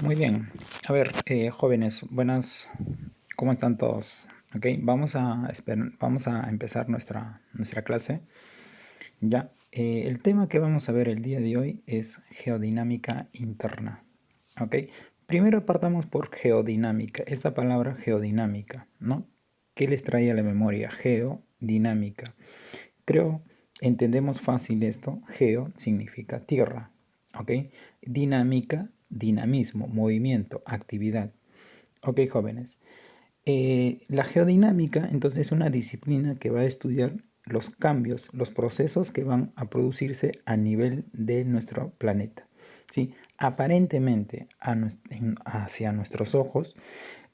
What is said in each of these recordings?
Muy bien. A ver, jóvenes, buenas, ¿cómo están todos? Ok, vamos a empezar nuestra clase. Ya, el tema que vamos a ver el día de hoy es geodinámica interna. Ok, primero partamos por geodinámica. Esta palabra geodinámica, ¿no? ¿Qué les trae a la memoria? Geodinámica. Creo, entendemos fácil esto. Geo significa tierra, ¿ok? Dinámica, dinamismo, movimiento, actividad. Ok, jóvenes. La geodinámica, entonces, es una disciplina que va a estudiar los cambios, los procesos que van a producirse a nivel de nuestro planeta. ¿Sí? Aparentemente, hacia nuestros ojos,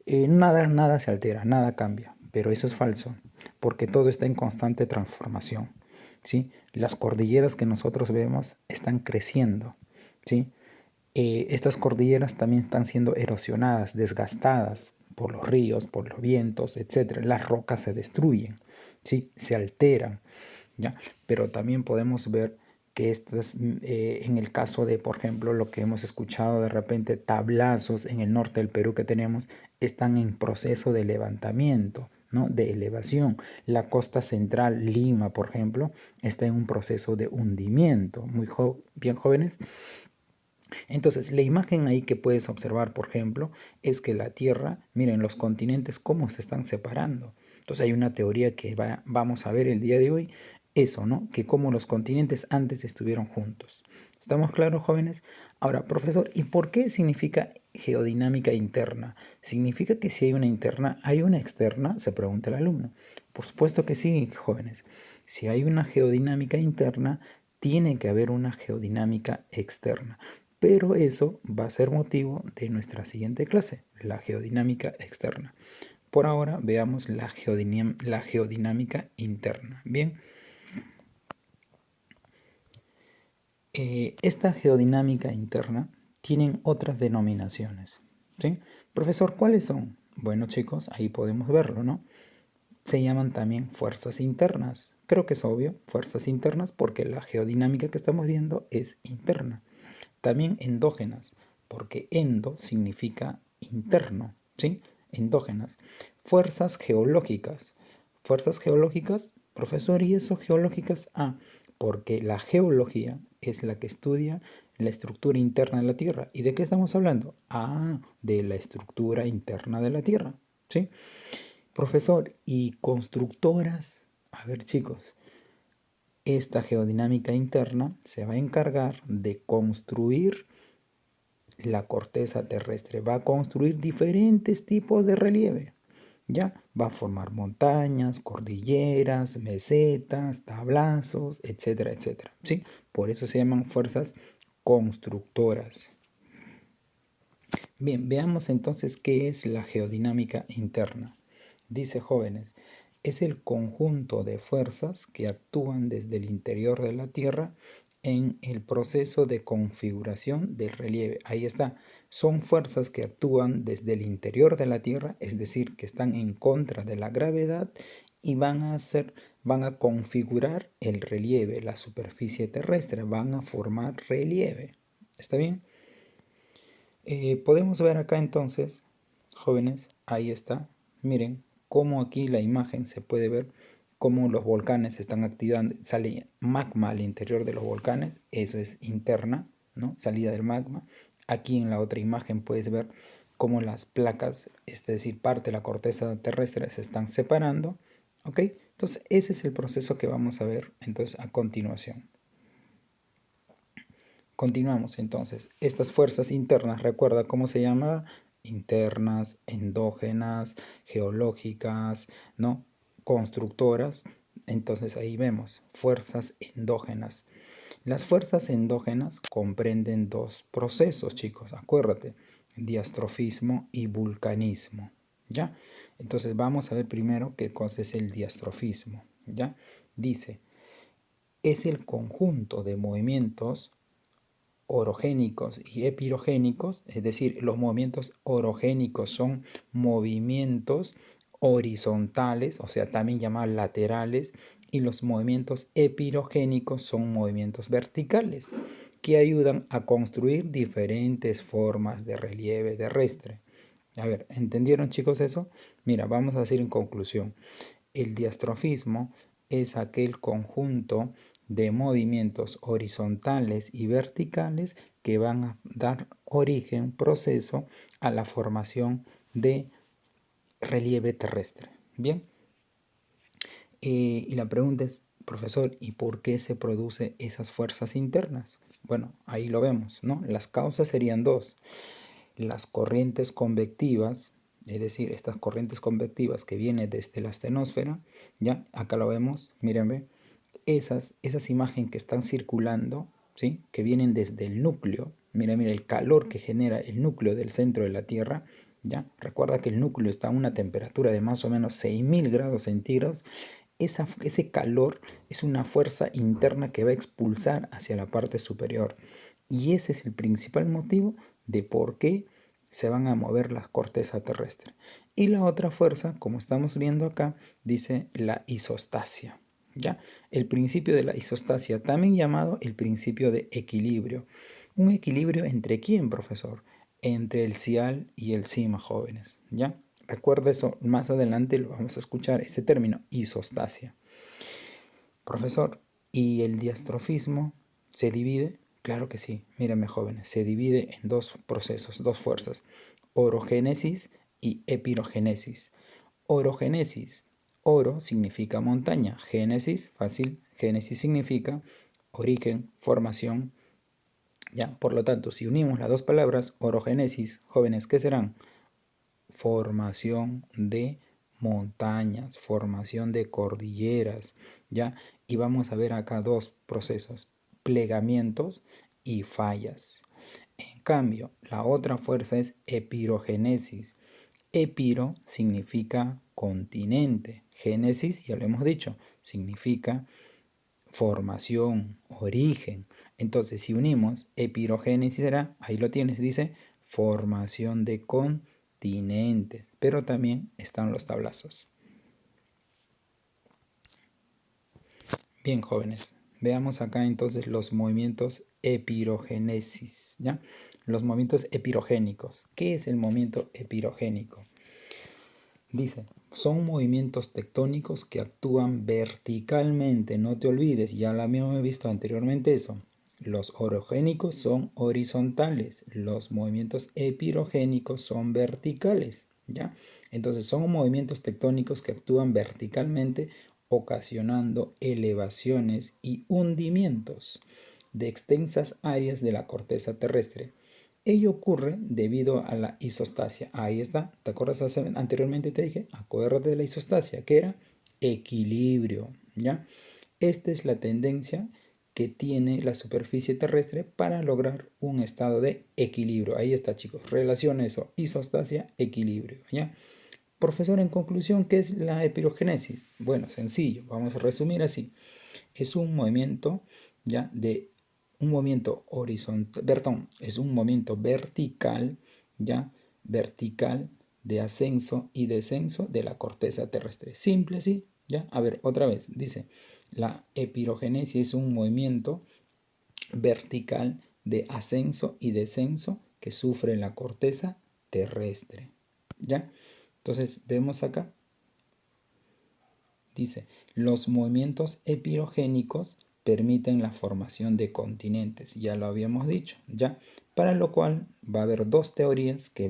nada se altera, nada cambia, pero eso es falso, porque todo está en constante transformación. ¿Sí? Las cordilleras que nosotros vemos están creciendo. ¿Sí? Estas cordilleras también están siendo erosionadas, desgastadas por los ríos, por los vientos, etcétera. Las rocas se destruyen, ¿sí? Se alteran, ¿ya? Pero también podemos ver que estas, en el caso de, por ejemplo, lo que hemos escuchado de repente, tablazos en el norte del Perú que tenemos, están en proceso de levantamiento, ¿no? De elevación. La costa central, Lima, por ejemplo, está en un proceso de hundimiento. Bien, jóvenes. Entonces, la imagen ahí que puedes observar, por ejemplo, es que la Tierra, miren los continentes cómo se están separando. Entonces, hay una teoría que vamos a ver el día de hoy, eso, ¿no? Que cómo los continentes antes estuvieron juntos. ¿Estamos claros, jóvenes? Ahora, profesor, ¿y por qué significa geodinámica interna? ¿Significa que si hay una interna, hay una externa? Se pregunta el alumno. Por supuesto que sí, jóvenes. Si hay una geodinámica interna, tiene que haber una geodinámica externa. Pero eso va a ser motivo de nuestra siguiente clase, la geodinámica externa. Por ahora veamos la geodinámica interna. Bien, esta geodinámica interna tienen otras denominaciones. ¿Sí? Profesor, ¿cuáles son? Bueno, chicos, ahí podemos verlo, ¿no? Se llaman también fuerzas internas. Creo que es obvio, fuerzas internas, porque la geodinámica que estamos viendo es interna. También endógenas, porque endo significa interno, ¿sí? Endógenas. Fuerzas geológicas. Fuerzas geológicas, profesor, ¿y eso geológicas? Ah, porque la geología es la que estudia la estructura interna de la Tierra. ¿Y de qué estamos hablando? Ah, de la estructura interna de la Tierra, ¿sí? Profesor, ¿y constructoras? A ver, chicos, esta geodinámica interna se va a encargar de construir la corteza terrestre, va a construir diferentes tipos de relieve. Ya va a formar montañas, cordilleras, mesetas, tablazos, etcétera, etcétera. ¿Sí? Por eso se llaman fuerzas constructoras. Bien, veamos entonces qué es la geodinámica interna. Dice, jóvenes, es el conjunto de fuerzas que actúan desde el interior de la Tierra en el proceso de configuración del relieve. Ahí está. Son fuerzas que actúan desde el interior de la Tierra, es decir, que están en contra de la gravedad y van a configurar el relieve, la superficie terrestre, van a formar relieve. ¿Está bien? Podemos ver acá entonces, jóvenes, ahí está. Miren cómo aquí la imagen se puede ver cómo los volcanes se están activando, sale magma al interior de los volcanes, eso es interna, ¿no? Salida del magma. Aquí en la otra imagen puedes ver cómo las placas, es decir, parte de la corteza terrestre se están separando, ¿ok? Entonces ese es el proceso que vamos a ver entonces a continuación. Continuamos entonces. Estas fuerzas internas, recuerda cómo se llama: internas, endógenas, geológicas, ¿no? Constructoras. Entonces ahí vemos fuerzas endógenas. Las fuerzas endógenas comprenden dos procesos, chicos, acuérdate: diastrofismo y vulcanismo. ¿Ya? Entonces vamos a ver primero qué cosa es el diastrofismo. ¿Ya? Dice, es el conjunto de movimientos orogénicos y epirogénicos, es decir, los movimientos orogénicos son movimientos horizontales, o sea, también llamados laterales, y los movimientos epirogénicos son movimientos verticales. que ayudan a construir diferentes formas de relieve terrestre. A ver, ¿entendieron chicos eso? Mira, vamos a decir en conclusión. El diastrofismo es aquel conjunto de movimientos horizontales y verticales que van a dar origen, proceso a la formación de relieve terrestre. Bien, y la pregunta es, profesor, ¿y por qué se producen esas fuerzas internas? Bueno, ahí lo vemos, ¿no? Las causas serían dos. Las corrientes convectivas, es decir, estas corrientes convectivas que vienen desde la astenosfera, ya, acá lo vemos, mírenme, esas imágenes que están circulando, ¿sí? Que vienen desde el núcleo, mira, el calor que genera el núcleo del centro de la Tierra, ¿ya? Recuerda que el núcleo está a una temperatura de más o menos 6000 grados centígrados. Ese calor es una fuerza interna que va a expulsar hacia la parte superior. Y ese es el principal motivo de por qué se van a mover las cortezas terrestres. Y la otra fuerza, como estamos viendo acá, dice la isostasia. ¿Ya? El principio de la isostasia, también llamado el principio de equilibrio. ¿Un equilibrio entre quién, profesor? Entre el cial y el sima, jóvenes. ¿Ya? Recuerda eso, más adelante lo vamos a escuchar, ese término, isostasia. Profesor, ¿y el diastrofismo se divide? Claro que sí, mírenme jóvenes, se divide en dos procesos, dos fuerzas, orogénesis y epirogénesis. Orogénesis, oro significa montaña, génesis, fácil, génesis significa origen, formación. Ya, por lo tanto, si unimos las dos palabras, orogénesis, jóvenes, ¿qué serán? Formación de montañas, formación de cordilleras, ¿ya? Y vamos a ver acá dos procesos, plegamientos y fallas. En cambio, la otra fuerza es epirogénesis. Epiro significa continente, génesis, ya lo hemos dicho, significa formación, origen. Entonces, si unimos epirogénesis, será, ahí lo tienes, dice formación de continentes, pero también están los tablazos. Bien, jóvenes, veamos acá entonces los movimientos epirogénesis, ¿ya? Los movimientos epirogénicos. ¿Qué es el movimiento epirogénico? Dice, son movimientos tectónicos que actúan verticalmente, no te olvides, ya la misma he visto anteriormente eso. Los orogénicos son horizontales, los movimientos epirogénicos son verticales, ¿ya? Entonces son movimientos tectónicos que actúan verticalmente, ocasionando elevaciones y hundimientos de extensas áreas de la corteza terrestre. Ello ocurre debido a la isostasia. Ahí está. ¿Te acuerdas? Anteriormente te dije, acuérdate de la isostasia, que era equilibrio, ¿ya? Esta es la tendencia que tiene la superficie terrestre para lograr un estado de equilibrio. Ahí está, chicos. Relaciona eso. Isostasia, equilibrio, ¿ya? Profesor, en conclusión, ¿qué es la epirogénesis? Bueno, sencillo. Vamos a resumir así. Es un movimiento, ¿ya? De un movimiento horizontal, perdón, es un movimiento vertical, ¿ya? Vertical de ascenso y descenso de la corteza terrestre. Simple, ¿sí? ¿Ya? A ver, otra vez, dice, la epirogénesis es un movimiento vertical de ascenso y descenso que sufre la corteza terrestre, ¿ya? Entonces, vemos acá, dice, los movimientos epirogénicos permiten la formación de continentes, ya lo habíamos dicho, ¿ya? Para lo cual va a haber dos teorías que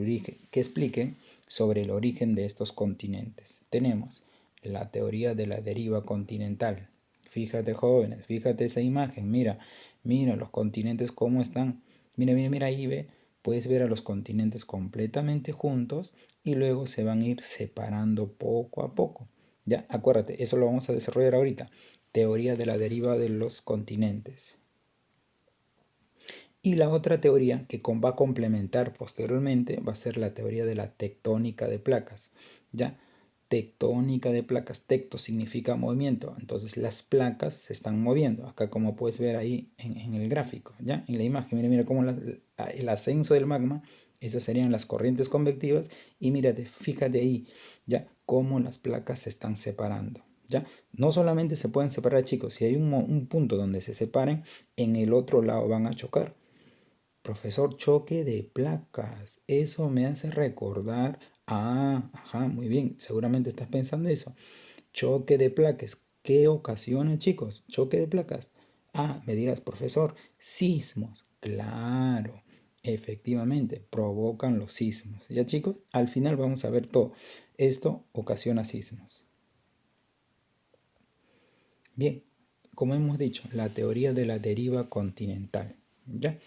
expliquen sobre el origen de estos continentes. Tenemos la teoría de la deriva continental. Fíjate, jóvenes, fíjate esa imagen, mira los continentes cómo están. Mira, ahí ve, puedes ver a los continentes completamente juntos y luego se van a ir separando poco a poco. Ya, acuérdate, eso lo vamos a desarrollar ahorita. Teoría de la deriva de los continentes. Y la otra teoría que va a complementar posteriormente va a ser la teoría de la tectónica de placas. ¿Ya? Tectónica de placas. Tecto significa movimiento. Entonces las placas se están moviendo. Acá como puedes ver ahí en el gráfico. ¿Ya? En la imagen. Mira cómo el ascenso del magma. Esas serían las corrientes convectivas. Y mírate, fíjate ahí. ¿Ya? Cómo las placas se están separando. ¿ya? No solamente se pueden separar, chicos, si hay un punto donde se separen, en el otro lado van a chocar. Profesor, choque de placas. Eso me hace recordar. Ah, ajá, muy bien. Seguramente estás pensando eso. Choque de placas. ¿Qué ocasiona, chicos? Choque de placas. Ah, me dirás, profesor, sismos. Claro, efectivamente, provocan los sismos. ¿Ya, chicos? Al final vamos a ver todo. Esto ocasiona sismos. Bien, como hemos dicho, la teoría de la deriva continental. ¿Ya?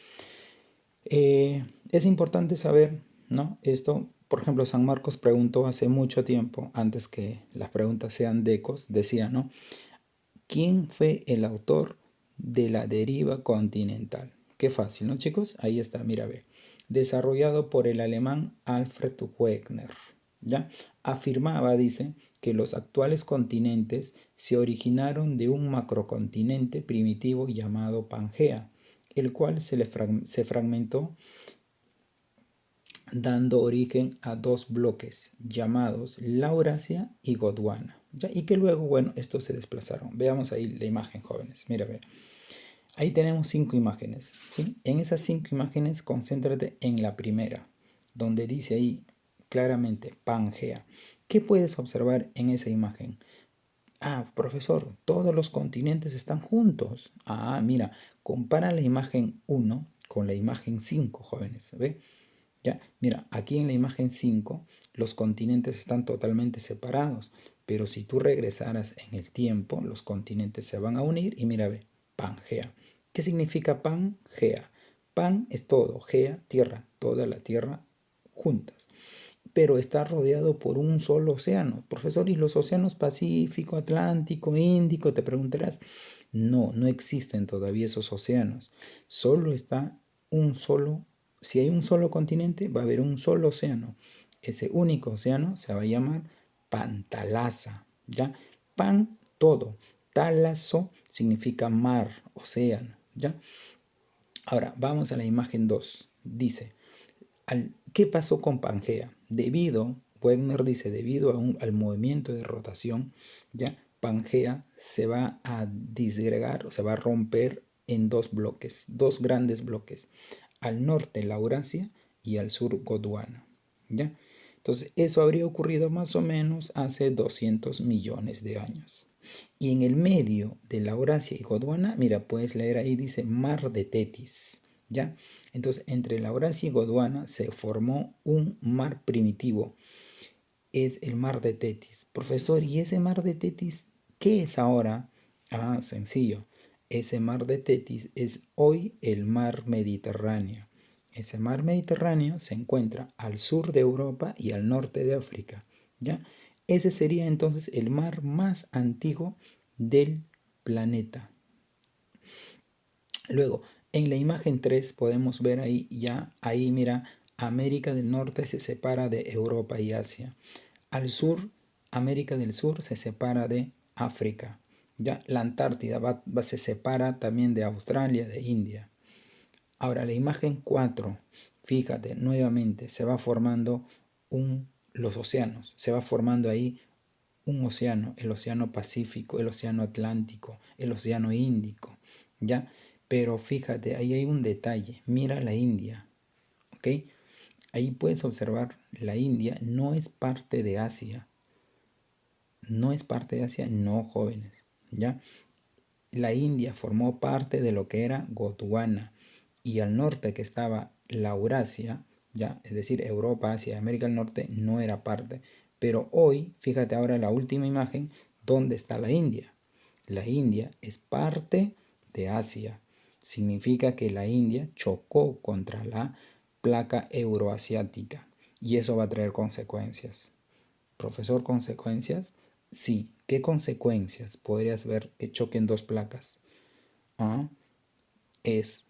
Es importante saber, ¿no? Esto, por ejemplo, San Marcos preguntó hace mucho tiempo, antes que las preguntas sean decos, decía, ¿no? ¿Quién fue el autor de la deriva continental? Qué fácil, ¿no, chicos? Ahí está, mira, ve. Desarrollado por el alemán Alfred Wegener, ¿ya? Afirmaba, dice, que los actuales continentes se originaron de un macrocontinente primitivo llamado Pangea, el cual se fragmentó dando origen a dos bloques llamados Laurasia y Gondwana, ¿ya? Y que luego, bueno, estos se desplazaron. Veamos ahí la imagen, jóvenes. Mira, ve. Ahí tenemos 5 imágenes, ¿sí? En esas 5 imágenes, concéntrate en la primera, donde dice ahí claramente Pangea. ¿Qué puedes observar en esa imagen? Ah, profesor, todos los continentes están juntos. Ah, mira, compara la imagen 1 con la imagen 5, jóvenes, ¿ve? ¿Ya? Mira, aquí en la imagen 5 los continentes están totalmente separados, pero si tú regresaras en el tiempo, los continentes se van a unir y mira, ve, Pangea. ¿Qué significa Pangea? Pan es todo, Gea, tierra, toda la tierra juntas. Pero está rodeado por un solo océano. Profesor, ¿y los océanos Pacífico, Atlántico, Índico? Te preguntarás. No, no existen todavía esos océanos. Solo está un solo. Si hay un solo continente, va a haber un solo océano. Ese único océano se va a llamar Pantalasa, ¿ya? Pan, todo. Talaso significa mar, océano, ¿ya? Ahora, vamos a la imagen 2. Dice, ¿qué pasó con Pangea? Wegener dice, debido al movimiento de rotación, ¿ya? Pangea se va a disgregar, o se va a romper en dos bloques, dos grandes bloques. Al norte Laurasia y al sur Gondwana, ¿ya? Entonces, eso habría ocurrido más o menos hace 200 millones de años. Y en el medio de Laurasia y Gondwana, mira, puedes leer ahí, dice Mar de Tetis, ¿ya? Entonces, entre Laurasia y Gondwana se formó un mar primitivo. Es el Mar de Tetis. Profesor, ¿y ese Mar de Tetis qué es ahora? Ah, sencillo. Ese Mar de Tetis es hoy el Mar Mediterráneo. Ese Mar Mediterráneo se encuentra al sur de Europa y al norte de África, ¿ya? Ese sería entonces el mar más antiguo del planeta. Luego, en la imagen 3 podemos ver ahí ya, ahí mira, América del Norte se separa de Europa y Asia. Al sur, América del Sur se separa de África. Ya la Antártida se separa también de Australia, de India. Ahora, la imagen 4, fíjate, nuevamente se va formando los océanos. Se va formando ahí un océano, el océano Pacífico, el océano Atlántico, el océano Índico, ¿ya? Pero fíjate, ahí hay un detalle. Mira la India, ¿ok? Ahí puedes observar, la India no es parte de Asia. No es parte de Asia, no, jóvenes, ¿ya? La India formó parte de lo que era Gondwana y al norte que estaba la Eurasia, ¿ya? Es decir, Europa, Asia y América del Norte no era parte. Pero hoy, fíjate ahora la última imagen, ¿dónde está la India? La India es parte de Asia. Significa que la India chocó contra la placa euroasiática y eso va a traer consecuencias. Profesor, ¿consecuencias? Sí. ¿Qué consecuencias podrías ver que choquen dos placas? Ah, es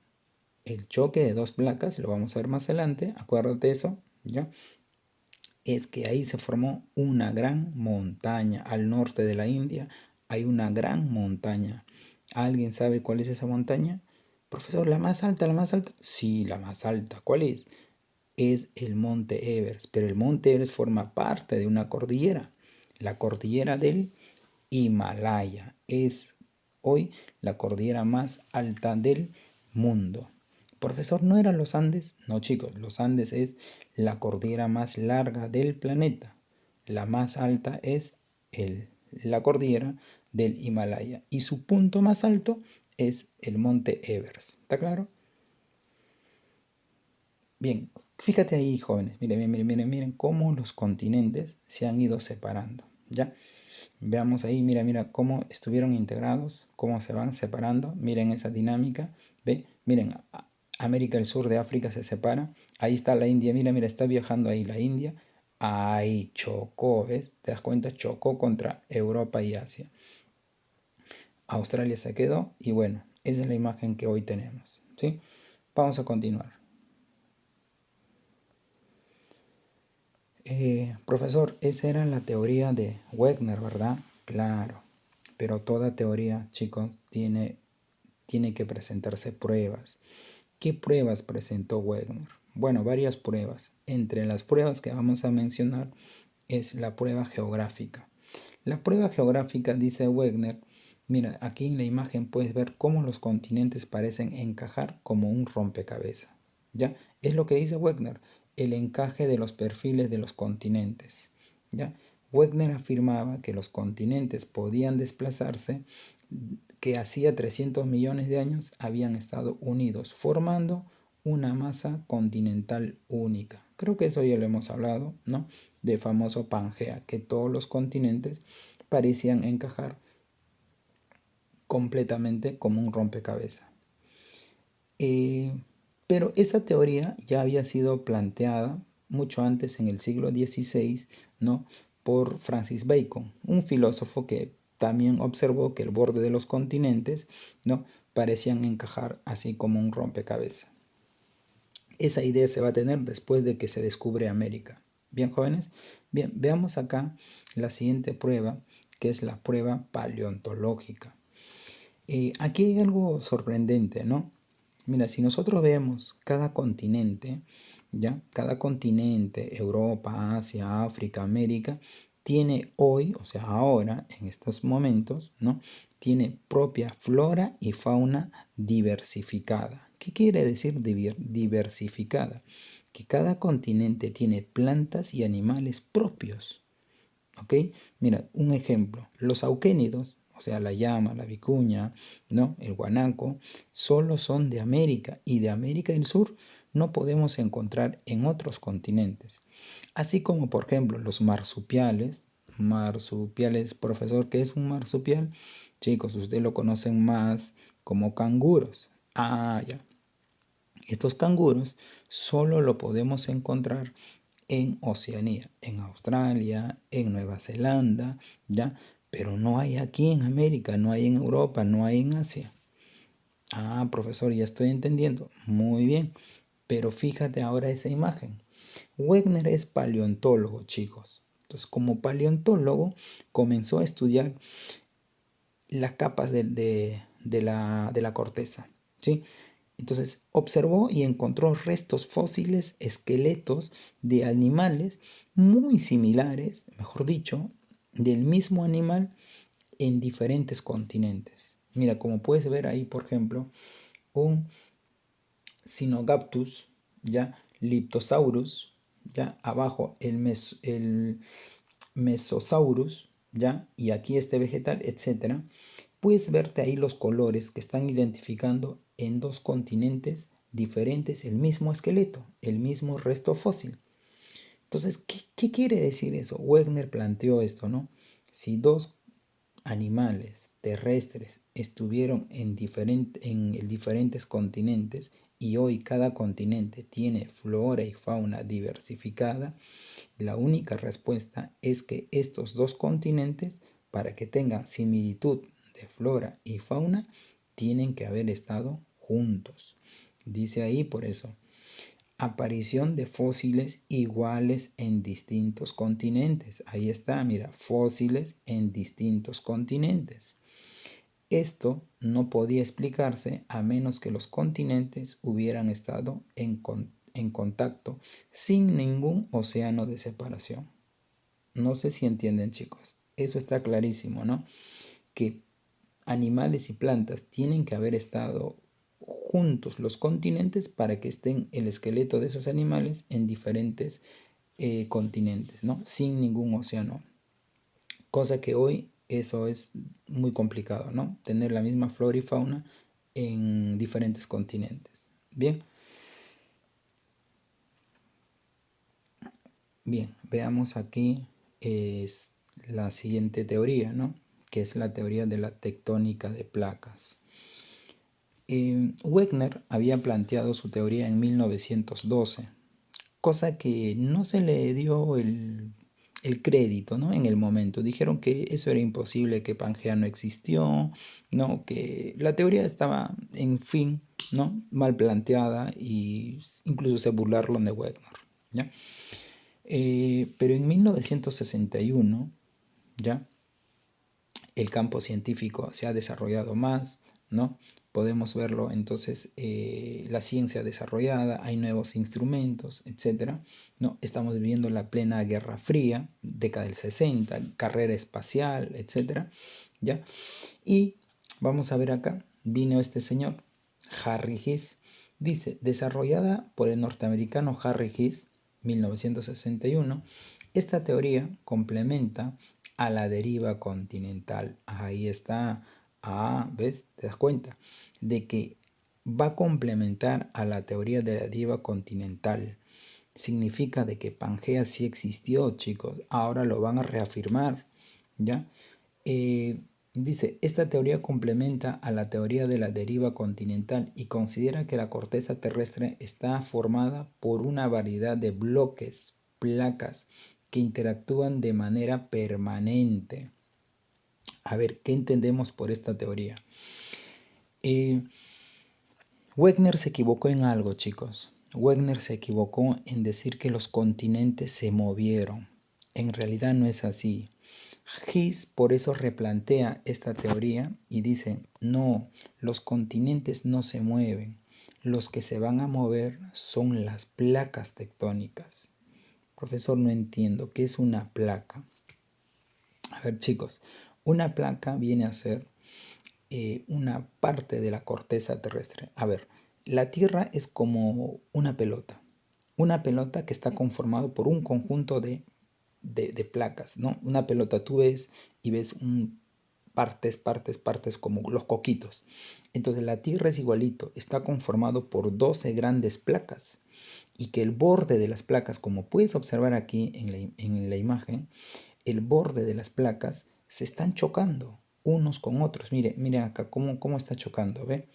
el choque de dos placas, lo vamos a ver más adelante, acuérdate eso, ¿ya? Es que ahí se formó una gran montaña. Al norte de la India hay una gran montaña. ¿Alguien sabe cuál es esa montaña? Profesor, ¿la más alta, la más alta? Sí, la más alta. ¿Cuál es? Es el monte Everest, pero el monte Everest forma parte de una cordillera, la cordillera del Himalaya. Es hoy la cordillera más alta del mundo. Profesor, ¿no eran los Andes? No, chicos, los Andes es la cordillera más larga del planeta. La más alta es la cordillera del Himalaya y su punto más alto es el monte Everest. ¿Está claro? Bien, fíjate ahí, jóvenes. Miren, miren, miren, miren cómo los continentes se han ido separando. ¿Ya? Veamos ahí, mira, mira cómo estuvieron integrados, cómo se van separando. Miren esa dinámica. ¿Ve? Miren, América del Sur de África se separa. Ahí está la India. Mira, mira, está viajando ahí la India. Ahí chocó, ¿ves? ¿Te das cuenta? Chocó contra Europa y Asia. Australia se quedó y bueno, esa es la imagen que hoy tenemos, ¿sí? Vamos a continuar. Profesor, esa era la teoría de Wegner, ¿verdad? Claro, pero toda teoría, chicos, tiene que presentarse pruebas. ¿Qué pruebas presentó Wegner? Bueno, varias pruebas. Entre las pruebas que vamos a mencionar es la prueba geográfica. La prueba geográfica, dice Wegner, mira, aquí en la imagen puedes ver cómo los continentes parecen encajar como un rompecabezas. ¿Ya? Es lo que dice Wegner, el encaje de los perfiles de los continentes. ¿Ya? Wegner afirmaba que los continentes podían desplazarse, que hacía 300 millones de años habían estado unidos, formando una masa continental única. Creo que eso ya lo hemos hablado, ¿no? De famoso Pangea, que todos los continentes parecían encajar completamente como un rompecabezas. Pero esa teoría ya había sido planteada mucho antes, en el siglo XVI, ¿no? Por Francis Bacon, un filósofo que también observó que el borde de los continentes, ¿no? parecían encajar así como un rompecabezas. Esa idea se va a tener después de que se descubre América. Bien, jóvenes. Bien, veamos acá la siguiente prueba, que es la prueba paleontológica. Aquí hay algo sorprendente, ¿no? Mira, si nosotros vemos cada continente, ¿ya? Cada continente, Europa, Asia, África, América, tiene hoy, o sea, ahora, en estos momentos, ¿no? Tiene propia flora y fauna diversificada. ¿Qué quiere decir diversificada? Que cada continente tiene plantas y animales propios. ¿Ok? Mira, un ejemplo. Los auquénidos, o sea, la llama, la vicuña, ¿no? El guanaco, solo son de América y de América del Sur no podemos encontrar en otros continentes. Así como, por ejemplo, los marsupiales. Marsupiales, profesor, ¿qué es un marsupial? Chicos, ustedes lo conocen más como canguros. Ah, ya. Estos canguros solo lo podemos encontrar en Oceanía, en Australia, en Nueva Zelanda, ¿ya? Pero no hay aquí en América, no hay en Europa, no hay en Asia. Ah, profesor, ya estoy entendiendo. Muy bien. Pero fíjate ahora esa imagen. Wegner es paleontólogo, chicos. Entonces, como paleontólogo, comenzó a estudiar las capas de la corteza, ¿sí? Entonces observó y encontró restos fósiles, esqueletos de animales muy similares, mejor dicho, del mismo animal en diferentes continentes. Mira, como puedes ver ahí, por ejemplo, un Sinogaptus, ya Liptosaurus, ya abajo el Mesosaurus, ya, y aquí este vegetal, etcétera. Puedes verte ahí los colores que están identificando en dos continentes diferentes el mismo esqueleto, el mismo resto fósil. Entonces, ¿qué quiere decir eso? Wegner planteó esto, ¿no? Si dos animales terrestres estuvieron en diferentes continentes y hoy cada continente tiene flora y fauna diversificada, la única respuesta es que estos dos continentes, para que tengan similitud de flora y fauna, tienen que haber estado juntos. Dice ahí por eso, aparición de fósiles iguales en distintos continentes. Ahí está, mira, fósiles en distintos continentes. Esto no podía explicarse a menos que los continentes hubieran estado en contacto sin ningún océano de separación. No sé si entienden, chicos. eso está clarísimo, ¿no? Que animales y plantas tienen que haber estado juntos los continentes para que estén el esqueleto de esos animales en diferentes continentes, ¿no? Sin ningún océano. Cosa que hoy eso es muy complicado, ¿no? Tener la misma flora y fauna en diferentes continentes. Bien, bien, veamos aquí es la siguiente teoría, ¿no? Que es la teoría de la tectónica de placas. Wegner había planteado su teoría en 1912, cosa que no se le dio el crédito, ¿no? En el momento. Dijeron que eso era imposible, que Pangea no existió, ¿no? Que la teoría estaba, en fin, ¿no? Mal planteada y incluso se burlaron de Wegner, ¿ya? Pero en 1961, ¿ya? El campo científico se ha desarrollado más, ¿no? Podemos verlo entonces, la ciencia desarrollada, hay nuevos instrumentos, etcétera, ¿no? Estamos viviendo la plena Guerra Fría, década del 60, carrera espacial, etcétera, ¿ya? Y vamos a ver acá, vino este señor, Harry Giss, dice, desarrollada por el norteamericano Harry Giss, 1961, esta teoría complementa a la deriva continental. Ahí está. Ah, ¿ves? ¿Te das cuenta? De que va a complementar a la teoría de la deriva continental. Significa de que Pangea sí existió, chicos. Ahora lo van a reafirmar. ¿Ya? Dice, esta teoría complementa a la teoría de la deriva continental y considera que la corteza terrestre está formada por una variedad de bloques, placas, que interactúan de manera permanente. A ver, ¿qué entendemos por esta teoría? Wegner se equivocó en algo, chicos. Wegner se equivocó en decir que los continentes se movieron. En realidad no es así. Giss por eso replantea esta teoría y dice, no, los continentes no se mueven. Los que se van a mover son las placas tectónicas. Profesor, no entiendo. ¿Qué es una placa? A ver, chicos, una placa viene a ser una parte de la corteza terrestre. A ver, la Tierra es como una pelota que está conformado por un conjunto de placas, ¿no? Una pelota tú ves y ves partes como los coquitos. Entonces la Tierra es igualito, está conformado por 12 grandes placas y que el borde de las placas, como puedes observar aquí en la imagen, el borde de las placas se están chocando unos con otros. Mire, mire acá cómo está chocando, ¿ve?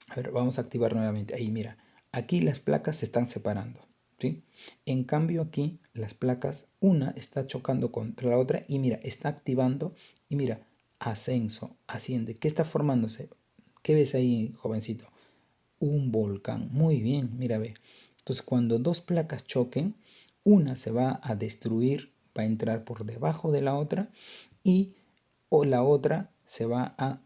A ver, vamos a activar nuevamente. Ahí, mira, aquí las placas se están separando, ¿sí? En cambio aquí las placas, una está chocando contra la otra y mira, está activando y mira, ascenso, asciende. ¿Qué está formándose? ¿Qué ves ahí, jovencito? Un volcán. Muy bien, mira, ve. Entonces, cuando dos placas choquen, una se va a destruir, va a entrar por debajo de la otra y o la otra se va a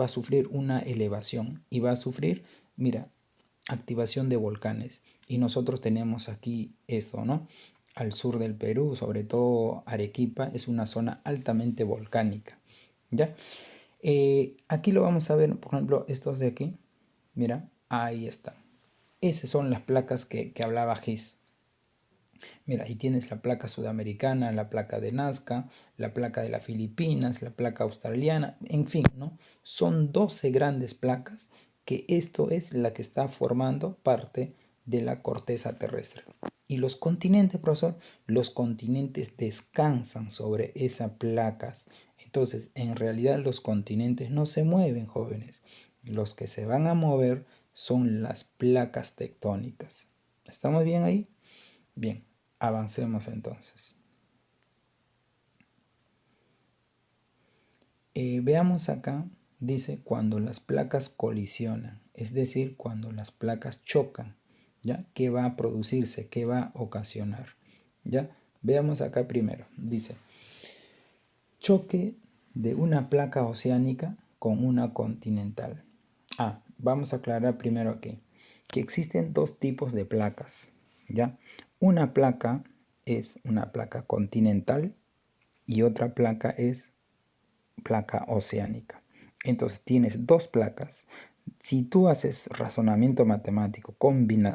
sufrir una elevación y va a sufrir, mira, activación de volcanes. Y nosotros tenemos aquí eso, ¿no? Al sur del Perú, sobre todo Arequipa, es una zona altamente volcánica, ¿ya? Aquí lo vamos a ver, por ejemplo, estos de aquí. Mira, ahí está. Esas son las placas que hablaba Giz. Mira, ahí tienes la placa sudamericana, la placa de Nazca, la placa de las Filipinas, la placa australiana, en fin, ¿no? Son 12 grandes placas que esto es la que está formando parte de la corteza terrestre. Y los continentes, profesor, los continentes descansan sobre esas placas. Entonces, en realidad los continentes no se mueven, jóvenes. Los que se van a mover son las placas tectónicas. ¿Estamos bien ahí? Bien, avancemos entonces. Veamos acá, dice cuando las placas colisionan, es decir, cuando las placas chocan, ¿ya? ¿Qué va a producirse? ¿Qué va a ocasionar? ¿Ya? Veamos acá primero, dice, choque de una placa oceánica con una continental. Vamos a aclarar primero aquí, que existen dos tipos de placas, ¿ya? Una placa es una placa continental y otra placa es placa oceánica. Entonces tienes dos placas. Si tú haces razonamiento matemático,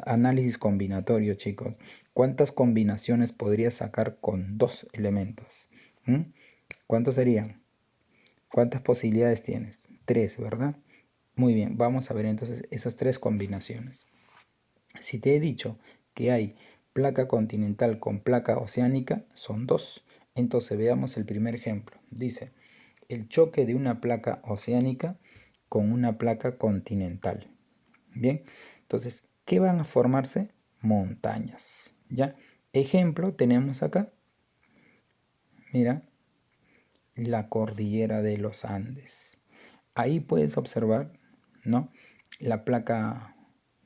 análisis combinatorio, chicos, ¿cuántas combinaciones podrías sacar con dos elementos? ¿Mm? ¿Cuántos serían? ¿Cuántas posibilidades tienes? Tres, ¿verdad? Muy bien, vamos a ver entonces esas tres combinaciones. Si te he dicho que hay placa continental con placa oceánica, son dos. Entonces veamos el primer ejemplo. Dice, el choque de una placa oceánica con una placa continental. Bien, entonces, ¿qué van a formarse? Montañas. ¿Ya? Ejemplo tenemos acá. Mira, la cordillera de los Andes. Ahí puedes observar, ¿no? La placa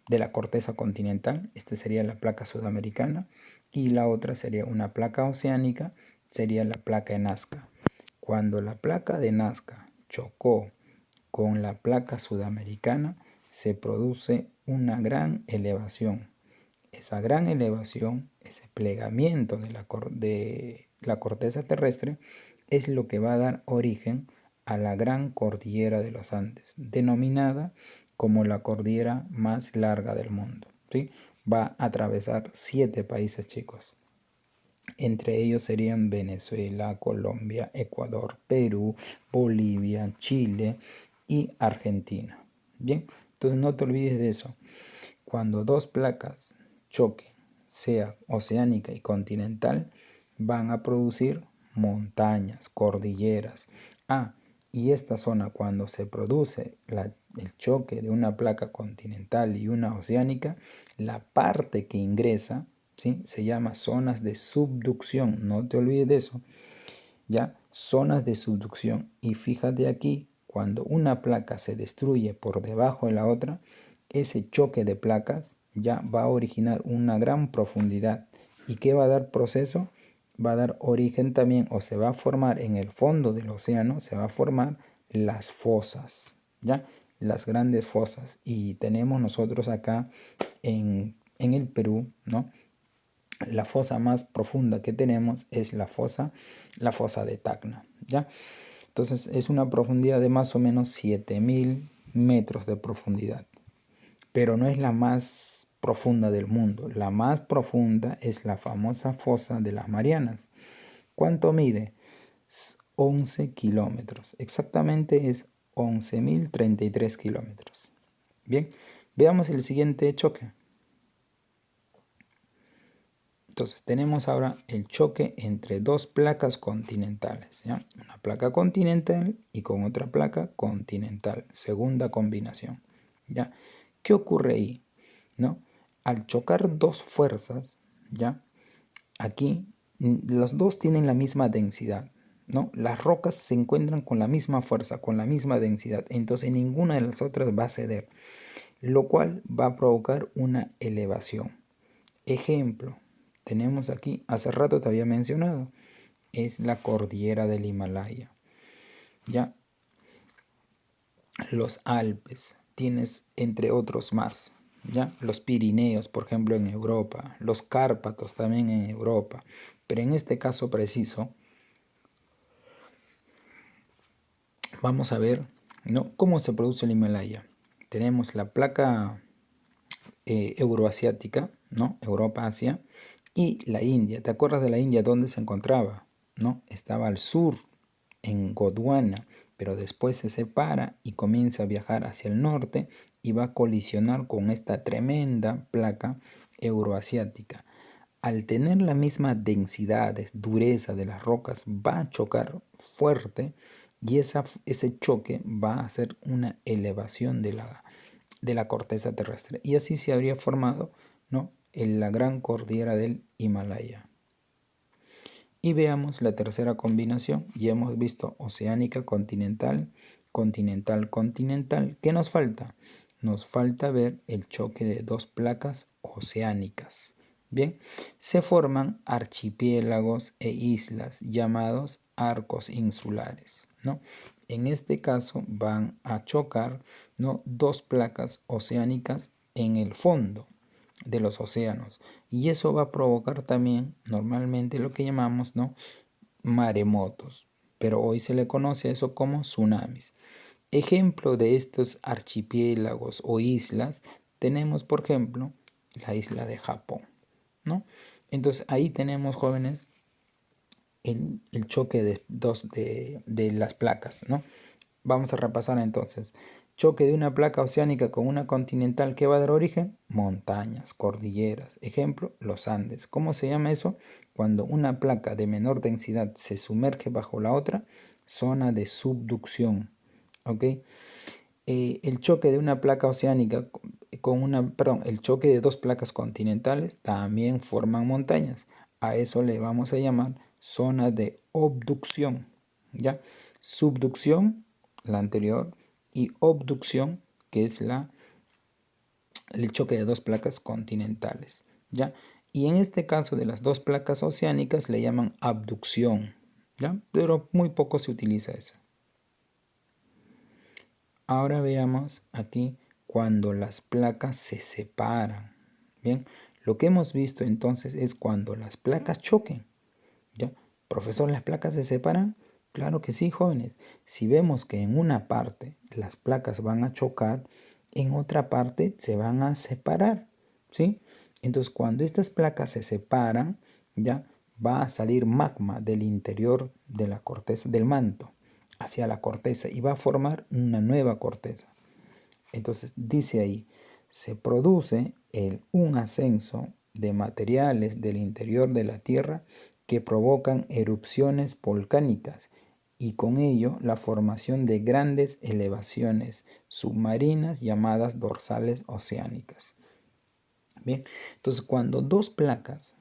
de la corteza continental, esta sería la placa sudamericana, y la otra sería una placa oceánica, sería la placa de Nazca. Cuando la placa de Nazca chocó con la placa sudamericana, se produce una gran elevación. Esa gran elevación, ese plegamiento de la corteza terrestre, es lo que va a dar origen a la gran cordillera de los Andes, denominada como la cordillera más larga del mundo. ¿Sí? Va a atravesar 7 países, chicos. Entre ellos serían Venezuela, Colombia, Ecuador, Perú, Bolivia, Chile y Argentina. Bien, entonces no te olvides de eso. Cuando dos placas choquen, sea oceánica y continental, van a producir montañas, cordilleras. Y esta zona, cuando se produce el choque de una placa continental y una oceánica, la parte que ingresa, ¿sí?, se llama zonas de subducción. No te olvides de eso. ¿Ya? Zonas de subducción. Y fíjate aquí, cuando una placa se destruye por debajo de la otra, ese choque de placas ya va a originar una gran profundidad. ¿Y qué va a dar proceso? Va a dar origen también, o se va a formar en el fondo del océano, se va a formar las fosas, ¿ya? Las grandes fosas. Y tenemos nosotros acá en el Perú, ¿no? La fosa más profunda que tenemos es la fosa de Tacna, ¿ya? Entonces es una profundidad de más o menos 7000 metros de profundidad, pero no es la más profunda del mundo. La más profunda es la famosa fosa de las Marianas. ¿Cuánto mide? 11 kilómetros. Exactamente es 11.033 kilómetros. Bien, veamos el siguiente choque. Entonces tenemos ahora el choque entre dos placas continentales, ¿ya? Una placa continental y con otra placa continental, segunda combinación, ¿ya? ¿Qué ocurre ahí? ¿No? Al chocar dos fuerzas, ¿ya? Aquí los dos tienen la misma densidad, ¿no? Las rocas se encuentran con la misma fuerza, con la misma densidad, entonces ninguna de las otras va a ceder, lo cual va a provocar una elevación. Ejemplo, tenemos aquí, hace rato te había mencionado, es la cordillera del Himalaya. Ya, los Alpes, tienes entre otros más. Ya, los Pirineos, por ejemplo, en Europa, los Cárpatos también en Europa. Pero en este caso preciso, vamos a ver, ¿no?, cómo se produce el Himalaya. Tenemos la placa euroasiática, ¿no? Europa-Asia, y la India. ¿Te acuerdas de la India dónde se encontraba? ¿No? Estaba al sur, en Gondwana, pero después se separa y comienza a viajar hacia el norte y va a colisionar con esta tremenda placa euroasiática. Al tener la misma densidad, dureza de las rocas, va a chocar fuerte y ese choque va a hacer una elevación de la corteza terrestre. Y así se habría formado, ¿no?, en la gran cordillera del Himalaya. Y veamos la tercera combinación. Ya hemos visto oceánica, continental, continental, continental. ¿Qué nos falta? Nos falta ver el choque de dos placas oceánicas. Bien, se forman archipiélagos e islas llamados arcos insulares, ¿no? En este caso van a chocar, ¿no?, dos placas oceánicas en el fondo de los océanos, y eso va a provocar también normalmente lo que llamamos, ¿no?, maremotos, pero hoy se le conoce a eso como tsunamis. Ejemplo de estos archipiélagos o islas tenemos, por ejemplo, la isla de Japón, ¿no? Entonces ahí tenemos, jóvenes, el choque de las placas, ¿no? Vamos a repasar entonces. Choque de una placa oceánica con una continental que va a dar origen, montañas, cordilleras. Ejemplo, los Andes. ¿Cómo se llama eso? Cuando una placa de menor densidad se sumerge bajo la otra, zona de subducción. ¿Ok? El choque de una placa oceánica el choque de dos placas continentales también forman montañas. A eso le vamos a llamar zona de obducción, ¿ya? Subducción, la anterior, y obducción, que es el choque de dos placas continentales, ¿ya? Y en este caso de las dos placas oceánicas le llaman abducción, ¿ya? Pero muy poco se utiliza eso. Ahora veamos aquí cuando las placas se separan. Bien, lo que hemos visto entonces es cuando las placas choquen. ¿Ya? Profesor, ¿las placas se separan? Claro que sí, jóvenes. Si vemos que en una parte las placas van a chocar, en otra parte se van a separar. ¿Sí? Entonces, cuando estas placas se separan, ya va a salir magma del interior de la corteza del manto hacia la corteza y va a formar una nueva corteza. Entonces dice ahí, se produce un ascenso de materiales del interior de la Tierra que provocan erupciones volcánicas y con ello la formación de grandes elevaciones submarinas llamadas dorsales oceánicas. Bien, entonces cuando dos placas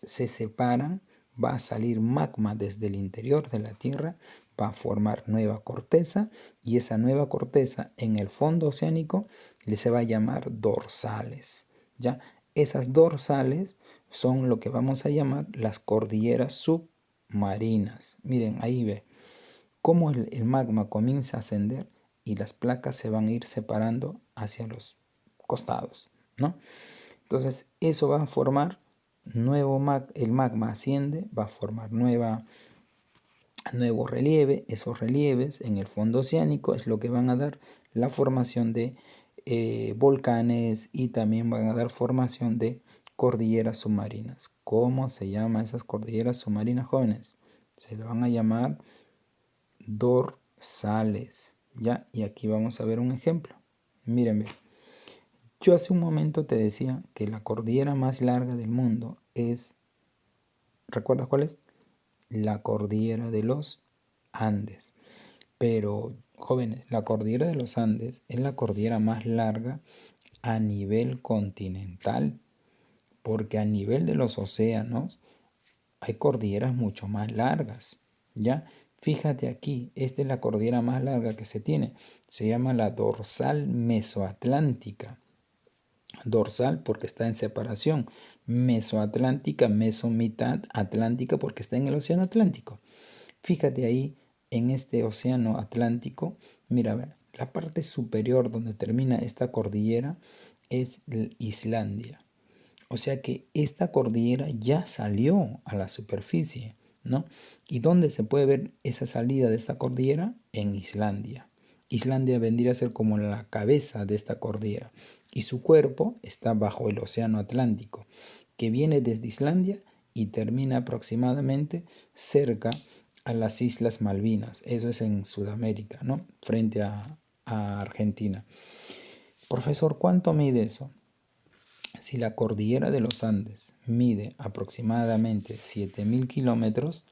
se separan, va a salir magma desde el interior de la Tierra, va a formar nueva corteza y esa nueva corteza en el fondo oceánico se va a llamar dorsales. ¿Ya? Esas dorsales son lo que vamos a llamar las cordilleras submarinas. Miren, ahí ve cómo el magma comienza a ascender y las placas se van a ir separando hacia los costados, ¿no? Entonces eso va a formar el magma asciende, va a formar nuevo relieve. Esos relieves en el fondo oceánico es lo que van a dar la formación de volcanes y también van a dar formación de cordilleras submarinas. ¿Cómo se llaman esas cordilleras submarinas, jóvenes? Se le van a llamar dorsales, ¿ya? Y aquí vamos a ver un ejemplo. Mírenme. Yo hace un momento te decía que la cordillera más larga del mundo es, ¿recuerdas cuál es? La cordillera de los Andes. Pero, jóvenes, la cordillera de los Andes es la cordillera más larga a nivel continental, porque a nivel de los océanos hay cordilleras mucho más largas, ¿ya? Fíjate aquí, esta es la cordillera más larga que se tiene. Se llama la dorsal mesoatlántica. Dorsal porque está en separación, mesoatlántica, mitad atlántica porque está en el océano Atlántico. Fíjate ahí en este océano Atlántico, mira, la parte superior donde termina esta cordillera es Islandia. O sea que esta cordillera ya salió a la superficie, ¿no? ¿Y dónde se puede ver esa salida de esta cordillera? En Islandia. Islandia vendría a ser como la cabeza de esta cordillera y su cuerpo está bajo el océano Atlántico, que viene desde Islandia y termina aproximadamente cerca a las Islas Malvinas. Eso es en Sudamérica, ¿no? Frente a Argentina. Profesor, ¿cuánto mide eso? Si la cordillera de los Andes mide aproximadamente 7.000 kilómetros,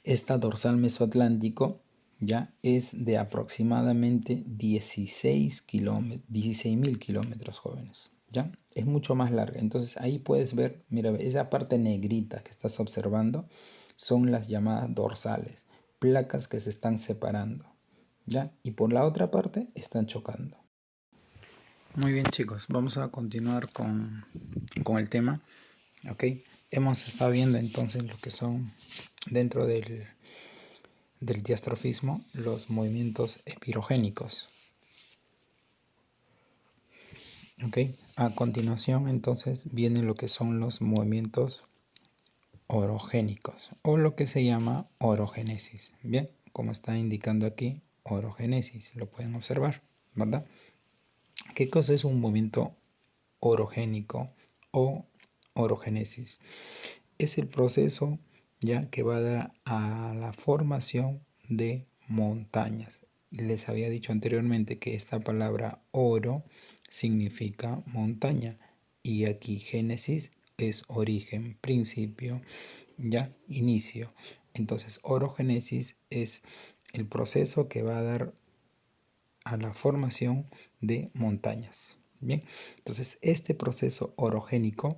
esta dorsal mesoatlántico ya es de aproximadamente 16.000 kilómetros, jóvenes. ¿Ya? Es mucho más larga. Entonces ahí puedes ver, mira, esa parte negrita que estás observando son las llamadas dorsales, placas que se están separando. ¿Ya? Y por la otra parte están chocando. Muy bien, chicos, vamos a continuar con el tema. Ok, hemos estado viendo entonces lo que son dentro del diastrofismo los movimientos epirogénicos. Ok, a continuación entonces vienen lo que son los movimientos orogénicos o lo que se llama orogénesis. Bien, como está indicando aquí, orogénesis, lo pueden observar, ¿verdad? ¿Qué cosa es un movimiento orogénico o orogénesis? Es el proceso ya que va a dar a la formación de montañas. Les había dicho anteriormente que esta palabra oro significa montaña y aquí génesis es origen, principio, ya inicio. Entonces orogénesis es el proceso que va a dar a la formación de montañas. Bien, entonces este proceso orogénico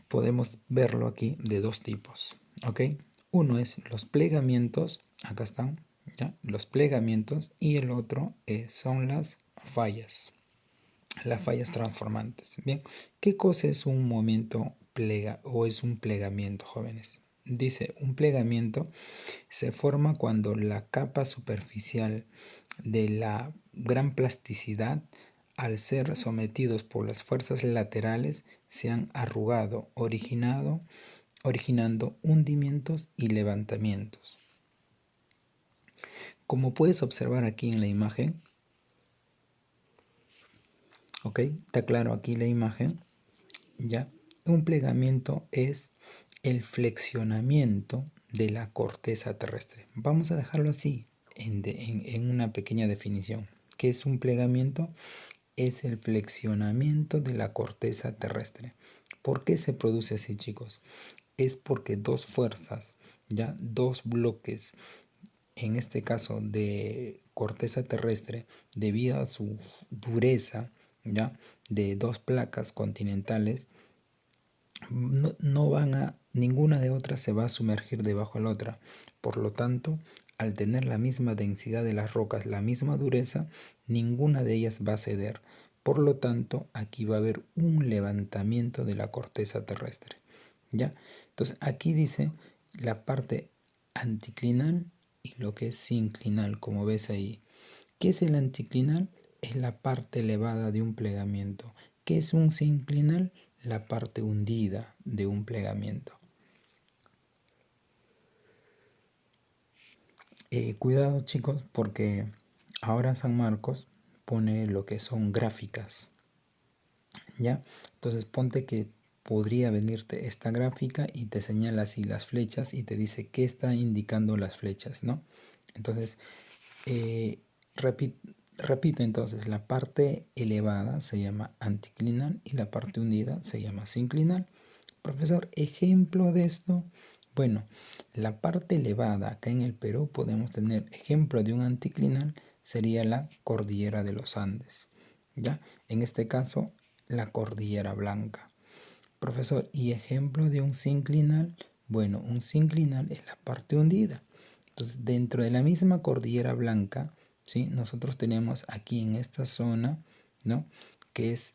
podemos verlo aquí de dos tipos, ¿ok? Uno es los plegamientos, acá están, ¿ya? Los plegamientos, y el otro son las fallas transformantes. Bien, ¿qué cosa es un momento plega o es un plegamiento, jóvenes? Dice, un plegamiento se forma cuando la capa superficial de la gran plasticidad, al ser sometidos por las fuerzas laterales, se han arrugado, originando hundimientos y levantamientos. Como puedes observar aquí en la imagen, ¿ok? Está claro aquí la imagen, ¿ya? Un plegamiento es el flexionamiento de la corteza terrestre. Vamos a dejarlo así, en una pequeña definición. ¿Qué es un plegamiento? Es el flexionamiento de la corteza terrestre. ¿Por qué se produce así, chicos? Es porque dos fuerzas, ya dos bloques, en este caso de corteza terrestre, debido a su dureza, ya de dos placas continentales, no van a, ninguna de otras se va a sumergir debajo de la otra. Por lo tanto, al tener la misma densidad de las rocas, la misma dureza, ninguna de ellas va a ceder. Por lo tanto, aquí va a haber un levantamiento de la corteza terrestre. ¿Ya? Entonces, aquí dice la parte anticlinal y lo que es sinclinal, como ves ahí. ¿Qué es el anticlinal? Es la parte elevada de un plegamiento. ¿Qué es un sinclinal? La parte hundida de un plegamiento. Cuidado, chicos, porque ahora San Marcos pone lo que son gráficas, ¿ya? Entonces ponte que podría venirte esta gráfica y te señala así las flechas y te dice qué está indicando las flechas, ¿no? Entonces, eh, repito entonces, la parte elevada se llama anticlinal y la parte hundida se llama sinclinal. Profesor, ejemplo de esto. Bueno, la parte elevada acá en el Perú podemos tener ejemplo de un anticlinal, sería la cordillera de los Andes, ¿ya? En este caso, la cordillera Blanca. Profesor, ¿y ejemplo de un sinclinal? Bueno, un sinclinal es la parte hundida. Entonces, dentro de la misma cordillera Blanca, ¿sí? Nosotros tenemos aquí en esta zona, ¿no? Que es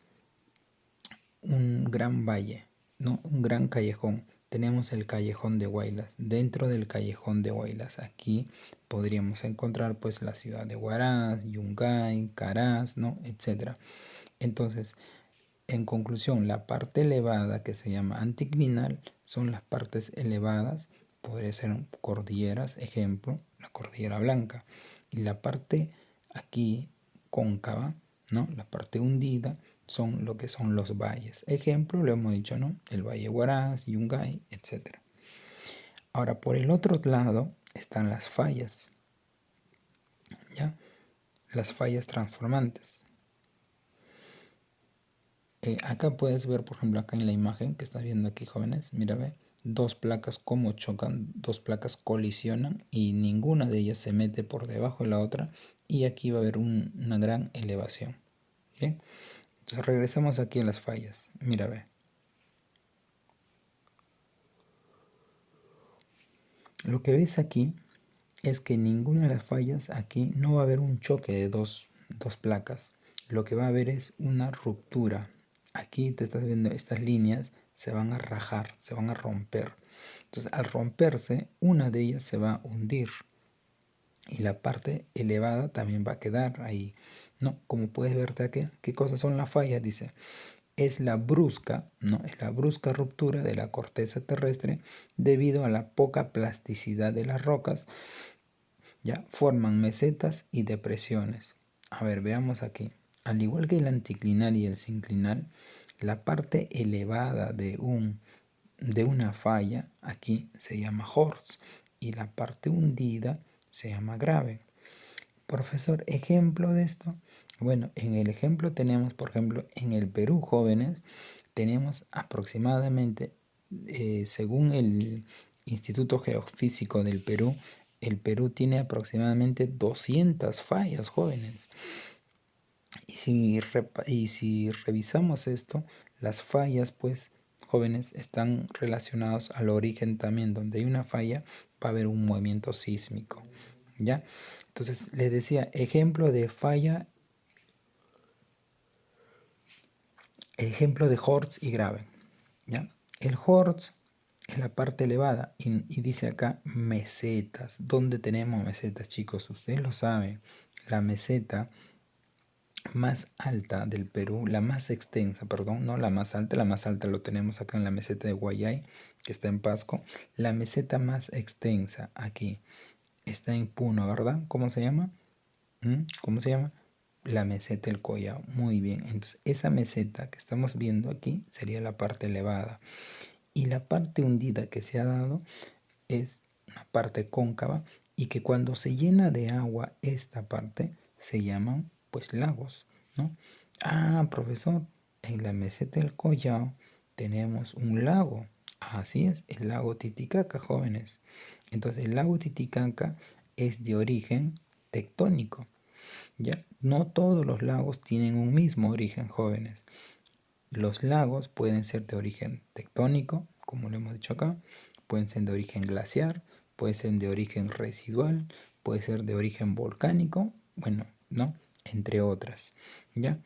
un gran valle, ¿no? Un gran callejón. Tenemos el callejón de Huaylas. Dentro del callejón de Huaylas, aquí podríamos encontrar pues la ciudad de Huaraz, Yungay, Caraz, ¿no? Etcétera. Entonces, en conclusión, la parte elevada que se llama anticlinal son las partes elevadas, podría ser cordilleras, ejemplo, la cordillera Blanca. Y la parte aquí cóncava, ¿no? La parte hundida son lo que son los valles. Ejemplo, lo hemos dicho, ¿no? El Valle Huaraz, Yungay, etc. Ahora, por el otro lado están las fallas, ¿ya? Las fallas transformantes. Acá puedes ver, por ejemplo, acá en la imagen que estás viendo aquí, jóvenes, mira, ve, dos placas como chocan, dos placas colisionan y ninguna de ellas se mete por debajo de la otra y aquí va a haber una gran elevación. Bien, entonces regresamos aquí a las fallas, mira, ve. Lo que ves aquí es que en ninguna de las fallas aquí no va a haber un choque de dos placas. Lo que va a haber es una ruptura. Aquí te estás viendo estas líneas se van a rajar, se van a romper. Entonces al romperse, una de ellas se va a hundir y la parte elevada también va a quedar ahí. ¿No? Como puedes verte aquí, ¿qué cosas son las fallas? Dice, es la brusca, ¿no? Es la brusca ruptura de la corteza terrestre debido a la poca plasticidad de las rocas, ya forman mesetas y depresiones. A ver, veamos aquí. Al igual que el anticlinal y el sinclinal, la parte elevada de una falla aquí se llama horst y la parte hundida se llama graben. Profesor, ejemplo de esto. Bueno, en el ejemplo tenemos, por ejemplo, en el Perú, jóvenes, tenemos aproximadamente, según el Instituto Geofísico del Perú, el Perú tiene aproximadamente 200 fallas, jóvenes. Y si revisamos esto, las fallas, pues, jóvenes, están relacionados al origen también. Donde hay una falla, va a haber un movimiento sísmico. ¿Ya? Entonces, les decía, ejemplo de falla, ejemplo de Horst y Graben. ¿Ya? El Horst es la parte elevada y dice acá mesetas. ¿Dónde tenemos mesetas, chicos? Ustedes lo saben. La meseta más alta del Perú, la más extensa, perdón, no la más alta lo tenemos acá en la meseta de Guayay, que está en Pasco. La meseta más extensa aquí está en Puno, ¿verdad? ¿Cómo se llama? ¿Cómo se llama? La meseta del Collao. Muy bien, entonces esa meseta que estamos viendo aquí sería la parte elevada. Y la parte hundida que se ha dado es una parte cóncava y que cuando se llena de agua esta parte se llaman pues lagos, ¿no? Ah, profesor, en la meseta del Collao tenemos un lago. Así es, el lago Titicaca, jóvenes. Entonces el lago Titicaca es de origen tectónico. ¿Ya? No todos los lagos tienen un mismo origen, jóvenes. Los lagos pueden ser de origen tectónico, como lo hemos dicho acá, pueden ser de origen glaciar, pueden ser de origen residual, puede ser de origen volcánico, bueno, ¿no? Entre otras, ¿ya?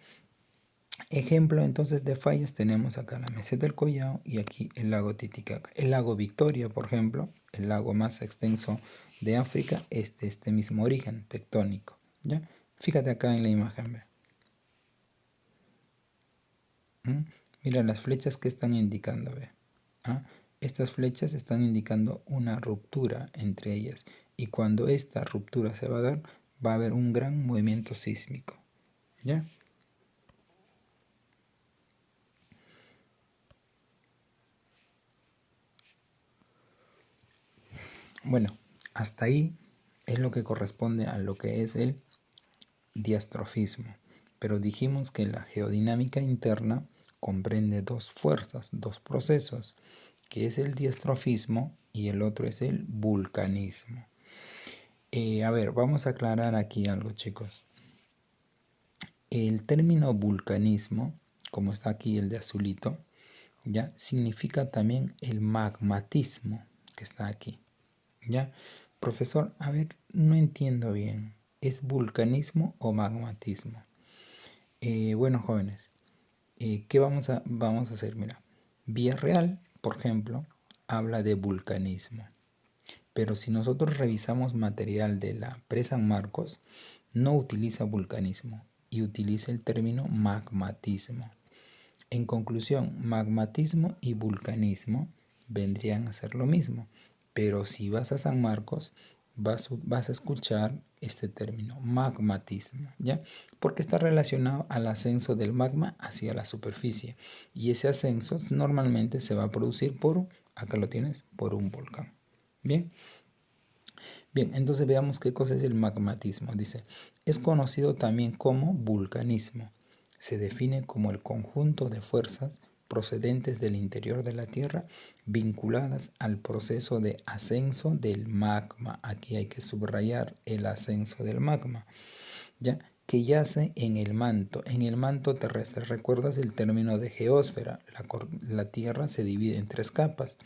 Ejemplo entonces de fallas tenemos acá la meseta del Collao y aquí el lago Titicaca. El lago Victoria, por ejemplo, el lago más extenso de África, es de este mismo origen tectónico, ¿ya? Fíjate acá en la imagen, ve. Mira las flechas que están indicando, ve. ¿Ah? Estas flechas están indicando una ruptura entre ellas y cuando esta ruptura se va a dar, va a haber un gran movimiento sísmico, ¿ya? Bueno, hasta ahí es lo que corresponde a lo que es el diastrofismo. Pero dijimos que la geodinámica interna comprende dos fuerzas, dos procesos, que es el diastrofismo y el otro es el vulcanismo. A ver, vamos a aclarar aquí algo, chicos. El término vulcanismo, como está aquí el de azulito, ya significa también el magmatismo que está aquí. ¿Ya? Profesor, a ver, no entiendo bien. ¿Es vulcanismo o magmatismo? Bueno, jóvenes, ¿qué vamos a hacer? Mira, Villarreal, por ejemplo, habla de vulcanismo. Pero si nosotros revisamos material de la presa San Marcos, no utiliza vulcanismo y utiliza el término magmatismo. En conclusión, magmatismo y vulcanismo vendrían a ser lo mismo, pero si vas a San Marcos, vas a escuchar este término, magmatismo, ¿ya? Porque está relacionado al ascenso del magma hacia la superficie y ese ascenso normalmente se va a producir acá lo tienes, por un volcán. Bien. Bien, entonces veamos qué cosa es el magmatismo. Dice, es conocido también como vulcanismo. Se define como el conjunto de fuerzas procedentes del interior de la Tierra vinculadas al proceso de ascenso del magma. Aquí hay que subrayar el ascenso del magma, ¿ya? Que yace en el manto terrestre. ¿Recuerdas el término de geósfera? La Tierra se divide en tres capas.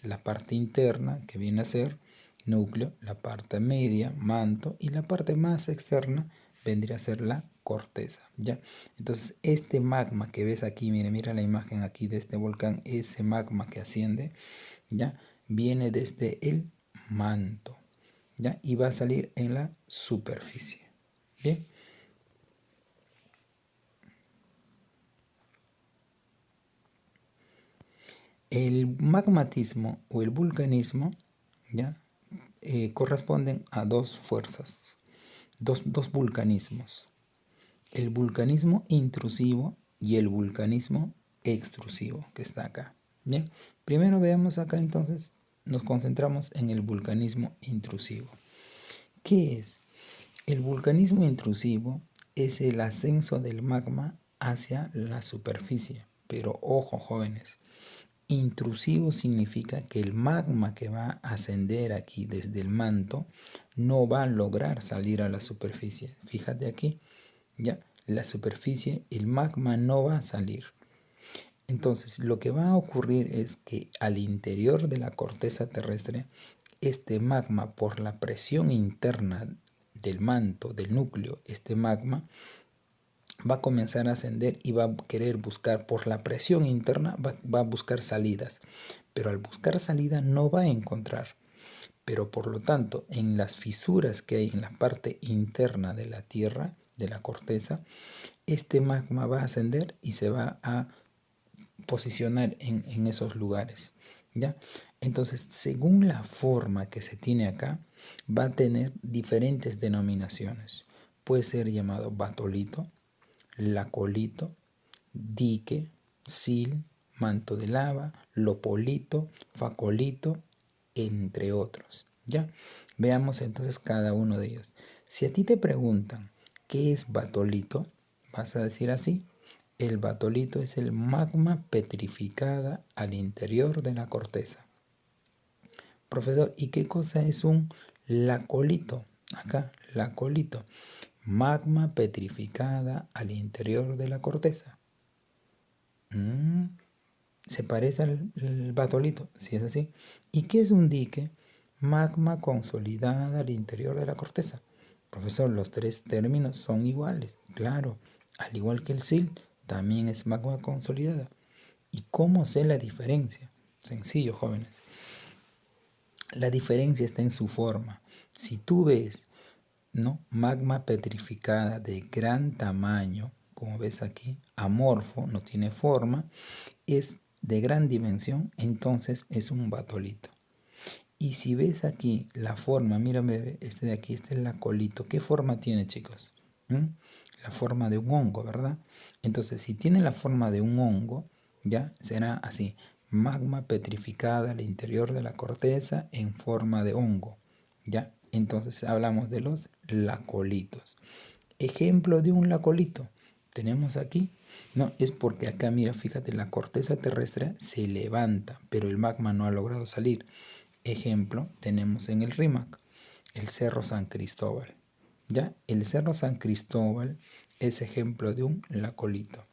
La parte interna, que viene a ser núcleo, la parte media, manto, y la parte más externa vendría a ser la corteza, ¿ya? Entonces, este magma que ves aquí, mira la imagen aquí de este volcán, ese magma que asciende, ¿ya? Viene desde el manto, ¿ya? Y va a salir en la superficie, ¿bien? El magmatismo o el vulcanismo, ¿ya? Corresponden a dos fuerzas, dos vulcanismos. El vulcanismo intrusivo y el vulcanismo extrusivo, que está acá. Bien, primero veamos acá entonces, nos concentramos en el vulcanismo intrusivo. ¿Qué es? El vulcanismo intrusivo es el ascenso del magma hacia la superficie. Pero ojo, jóvenes, intrusivo significa que el magma que va a ascender aquí desde el manto no va a lograr salir a la superficie. Fíjate aquí, ya, la superficie, el magma no va a salir. Entonces, lo que va a ocurrir es que al interior de la corteza terrestre, este magma, por la presión interna del manto, del núcleo, este magma va a comenzar a ascender y va a querer buscar, por la presión interna, va a buscar salidas. Pero al buscar salida no va a encontrar. Pero por lo tanto, en las fisuras que hay en la parte interna de la tierra, de la corteza, este magma va a ascender y se va a posicionar en esos lugares, ¿ya? Entonces, según la forma que se tiene acá, va a tener diferentes denominaciones. Puede ser llamado batolito, lacolito, dique, sil, manto de lava, lopolito, facolito, entre otros, ¿ya? Veamos entonces cada uno de ellos. Si a ti te preguntan qué es batolito, vas a decir así: el batolito es el magma petrificada al interior de la corteza. Profesor, ¿y qué cosa es un lacolito? Acá, lacolito, magma petrificada al interior de la corteza. ¿Se parece al batolito? Si es así. ¿Y qué es un dique? Magma consolidada al interior de la corteza. Profesor, los tres términos son iguales. Claro, al igual que el sil, también es magma consolidada. ¿Y cómo sé la diferencia? Sencillo, jóvenes. La diferencia está en su forma. Si tú ves, ¿no?, magma petrificada de gran tamaño, como ves aquí, amorfo, no tiene forma, es de gran dimensión, entonces es un batolito. Y si ves aquí la forma, mírame, este de aquí, este es la colito. ¿Qué forma tiene, chicos? La forma de un hongo, ¿verdad? Entonces, si tiene la forma de un hongo, ya será así: magma petrificada al interior de la corteza en forma de hongo, ¿ya? Entonces hablamos de los lacolitos. Ejemplo de un lacolito tenemos aquí, no, es porque acá, mira, fíjate, la corteza terrestre se levanta, pero el magma no ha logrado salir. Ejemplo, tenemos en el RIMAC, el Cerro San Cristóbal. ¿Ya? El Cerro San Cristóbal es ejemplo de un lacolito.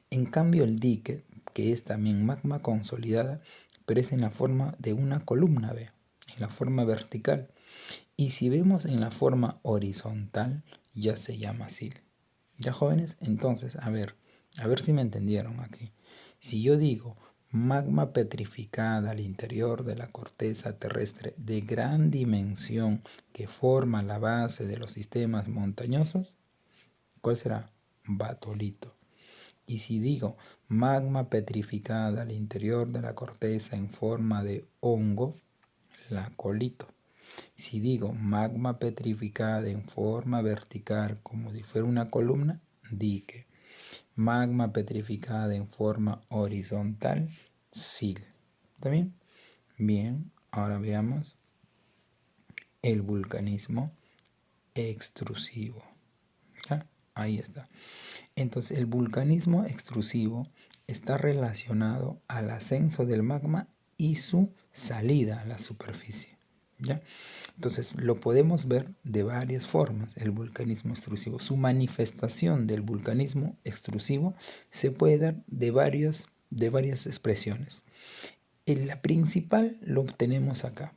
En cambio, el dique, que es también magma consolidada, pero es en la forma de una columna, ¿ve? En la forma vertical. Y si vemos en la forma horizontal, ya se llama sil. ¿Ya, jóvenes? Entonces, a ver si me entendieron aquí. Si yo digo magma petrificada al interior de la corteza terrestre de gran dimensión que forma la base de los sistemas montañosos, ¿cuál será? Batolito. Y si digo magma petrificada al interior de la corteza en forma de hongo, lacolito. Si digo magma petrificada en forma vertical como si fuera una columna, dique. Magma petrificada en forma horizontal, sil. ¿Está bien? Bien, ahora veamos el vulcanismo extrusivo. ¿Ya? Ahí está. Entonces, el vulcanismo extrusivo está relacionado al ascenso del magma y su salida a la superficie. ¿Ya? Entonces, lo podemos ver de varias formas, el vulcanismo extrusivo. Su manifestación del vulcanismo extrusivo se puede dar de varias expresiones. La principal lo obtenemos acá,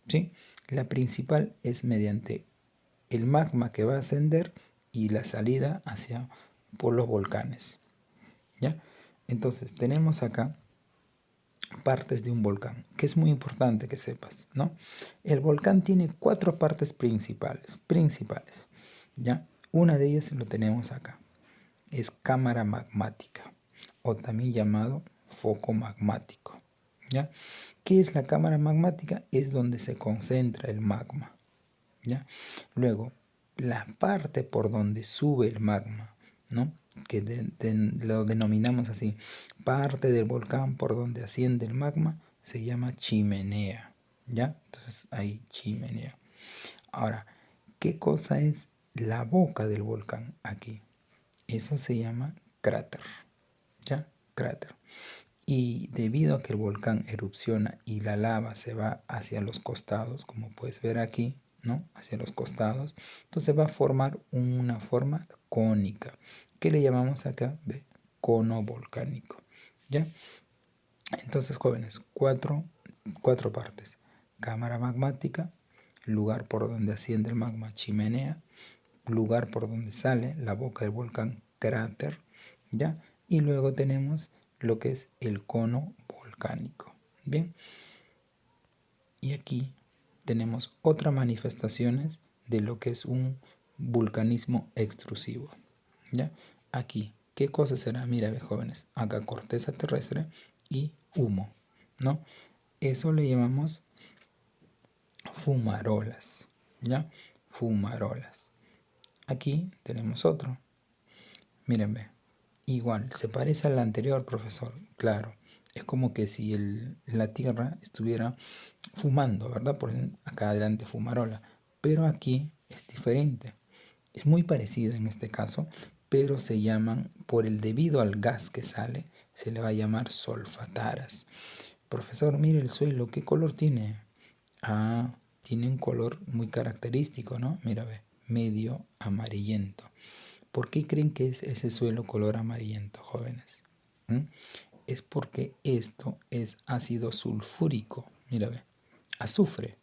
¿sí? La principal es mediante el magma que va a ascender y la salida hacia por los volcanes, ¿ya? Entonces, tenemos acá partes de un volcán, que es muy importante que sepas, ¿no? El volcán tiene 4 partes principales, ¿ya? Una de ellas lo tenemos acá, es cámara magmática, o también llamado foco magmático, ¿ya? ¿Qué es la cámara magmática? Es donde se concentra el magma, ¿ya? Luego, la parte por donde sube el magma, ¿no? Que lo denominamos así, parte del volcán por donde asciende el magma, se llama chimenea, ¿ya? Entonces, ahí chimenea. Ahora, ¿qué cosa es la boca del volcán aquí? Eso se llama cráter, ¿ya? Cráter. Y debido a que el volcán erupciona y la lava se va hacia los costados, como puedes ver aquí, ¿no? Hacia los costados, entonces va a formar una forma cónica, que le llamamos acá, ¿ve? Cono volcánico, ¿ya? Entonces, jóvenes, cuatro partes. Cámara magmática, lugar por donde asciende el magma, chimenea, lugar por donde sale la boca del volcán, cráter, ¿ya? Y luego tenemos lo que es el cono volcánico. Bien, y aquí tenemos otras manifestaciones de lo que es un vulcanismo extrusivo, ¿ya? Aquí, ¿qué cosa será? Mira, jóvenes, acá corteza terrestre y humo, ¿no? Eso le llamamos fumarolas, ¿ya? Fumarolas. Aquí tenemos otro. Mírenme, igual, se parece al anterior, profesor. Claro, es como que si la Tierra estuviera fumando, ¿verdad? Por ejemplo, acá adelante fumarola. Pero aquí es diferente. Es muy parecido en este caso, pero se llaman, debido al gas que sale, se le va a llamar solfataras. Profesor, mire el suelo, ¿qué color tiene? Ah, tiene un color muy característico, ¿no? Mira, ve, medio amarillento. ¿Por qué creen que es ese suelo color amarillento, jóvenes? ¿Mm? Es porque esto es ácido sulfúrico. Mira, ve, azufre.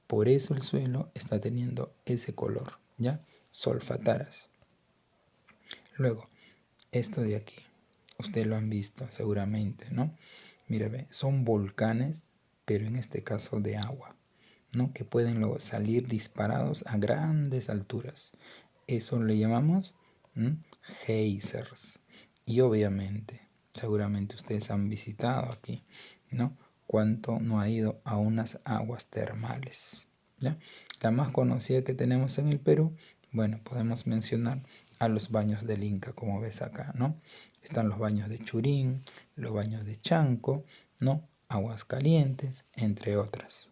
Por eso el suelo está teniendo ese color, ¿ya? Solfataras. Luego, esto de aquí, ustedes lo han visto seguramente, ¿no? Mira, ve, son volcanes, pero en este caso de agua, ¿no? Que pueden luego salir disparados a grandes alturas. Eso le llamamos geysers. Y obviamente, seguramente ustedes han visitado aquí, ¿no? ¿Cuánto no ha ido a unas aguas termales? ¿Ya? La más conocida que tenemos en el Perú, bueno, podemos mencionar a los baños del Inca, como ves acá, ¿no? Están los baños de Churín, los baños de Chanco, ¿no? Aguas calientes, entre otras.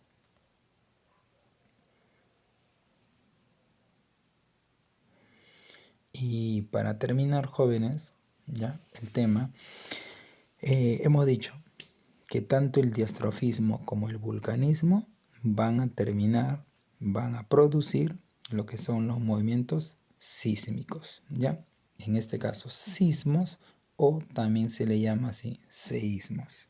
Y para terminar, jóvenes, ya el tema, hemos dicho que tanto el diastrofismo como el vulcanismo van a producir lo que son los movimientos sísmicos, ¿ya? En este caso, sismos, o también se le llama así, seísmos.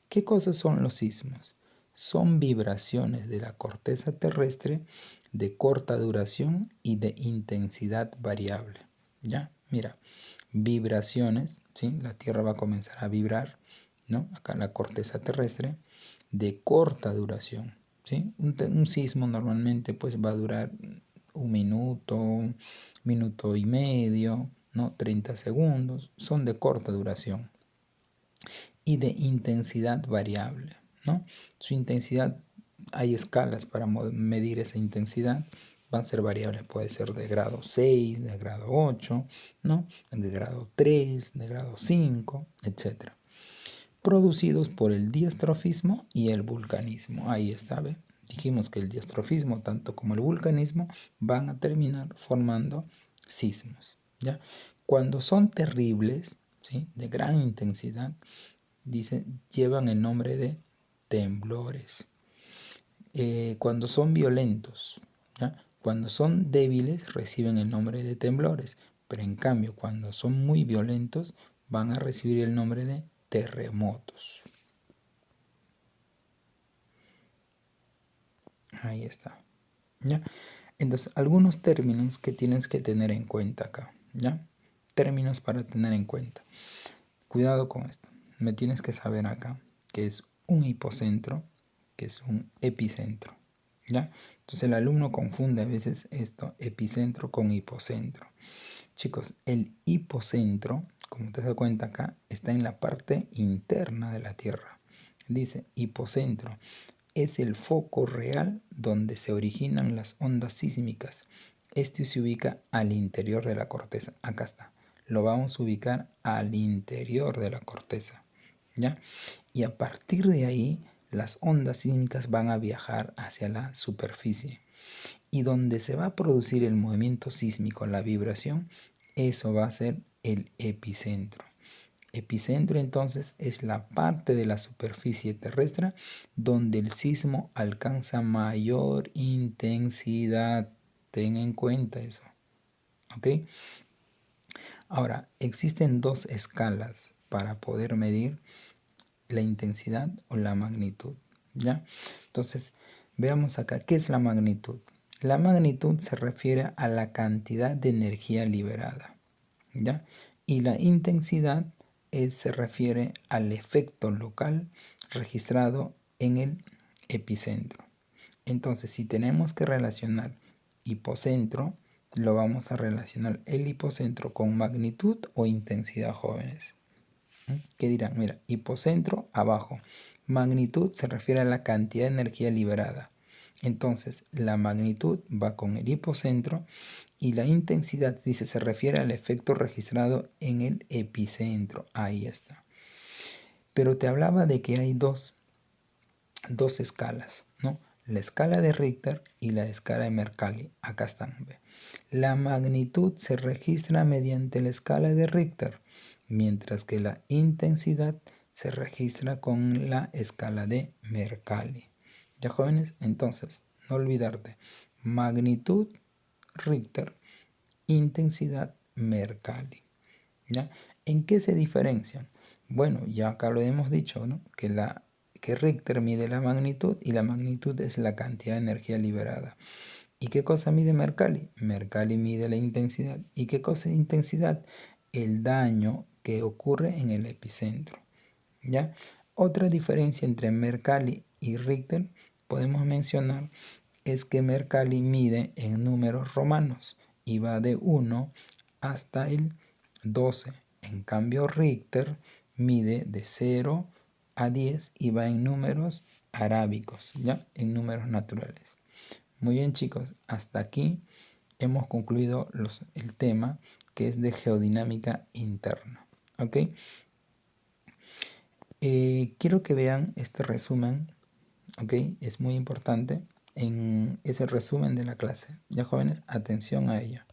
¿Qué cosas son los sismos? Son vibraciones de la corteza terrestre de corta duración y de intensidad variable. ¿Ya? Mira, vibraciones, ¿sí? La Tierra va a comenzar a vibrar, ¿no? Acá la corteza terrestre de corta duración, ¿sí? Un sismo normalmente pues va a durar un minuto y medio, ¿no? 30 segundos, son de corta duración y de intensidad variable, ¿no? Su intensidad, hay escalas para medir esa intensidad, van a ser variables, puede ser de grado 6, de grado 8, ¿no? De grado 3, de grado 5, etc. Producidos por el diastrofismo y el vulcanismo. Ahí está, ¿ve? Dijimos que el diastrofismo, tanto como el vulcanismo, van a terminar formando sismos, ¿ya? Cuando son terribles, ¿sí? De gran intensidad, llevan el nombre de temblores. Cuando son violentos, ¿ya? Cuando son débiles, reciben el nombre de temblores, pero en cambio, cuando son muy violentos, van a recibir el nombre de terremotos. Ahí está, ¿ya? Entonces, algunos términos que tienes que tener en cuenta acá, ¿ya? Términos para tener en cuenta. Cuidado con esto. Me tienes que saber acá que es un hipocentro, que es un epicentro, ¿ya? Entonces el alumno confunde a veces esto, epicentro con hipocentro. Chicos, el hipocentro como te das cuenta acá, está en la parte interna de la Tierra. Dice, hipocentro es el foco real donde se originan las ondas sísmicas. Este se ubica al interior de la corteza. Acá está. Lo vamos a ubicar al interior de la corteza. ¿Ya? Y a partir de ahí, las ondas sísmicas van a viajar hacia la superficie. Y donde se va a producir el movimiento sísmico, la vibración, eso va a ser el epicentro. Epicentro entonces es la parte de la superficie terrestre donde el sismo alcanza mayor intensidad. Ten en cuenta eso. ¿Ok? Ahora, existen dos escalas para poder medir la intensidad o la magnitud. ¿Ya? Entonces, veamos acá, ¿qué es la magnitud? La magnitud se refiere a la cantidad de energía liberada. ¿Ya? Y la intensidad se refiere al efecto local registrado en el epicentro. Entonces, si tenemos que relacionar hipocentro, lo vamos a relacionar el hipocentro con magnitud o intensidad, jóvenes. ¿Qué dirán? Mira, hipocentro abajo. Magnitud se refiere a la cantidad de energía liberada. Entonces, la magnitud va con el hipocentro y la intensidad, dice, se refiere al efecto registrado en el epicentro. Ahí está. Pero te hablaba de que hay dos escalas, ¿no? La escala de Richter y la escala de Mercalli. Acá están. ¿Ve? La magnitud se registra mediante la escala de Richter, mientras que la intensidad se registra con la escala de Mercalli. ¿Ya, jóvenes? Entonces, no olvidarte. Magnitud Richter, intensidad Mercalli. ¿Ya? ¿En qué se diferencian? Bueno, ya acá lo hemos dicho, ¿no? Que Richter mide la magnitud y la magnitud es la cantidad de energía liberada. ¿Y qué cosa mide Mercalli? Mercalli mide la intensidad. ¿Y qué cosa es intensidad? El daño que ocurre en el epicentro. ¿Ya? Otra diferencia entre Mercalli y Richter podemos mencionar es que Mercalli mide en números romanos y va de 1 hasta el 12. En cambio, Richter mide de 0 a 10 y va en números arábicos, ¿ya? En números naturales. Muy bien, chicos, hasta aquí hemos concluido el tema que es de geodinámica interna. ¿Ok? Quiero que vean este resumen, ¿ok? Es muy importante. Es el resumen de la clase. Ya, jóvenes, atención a ella.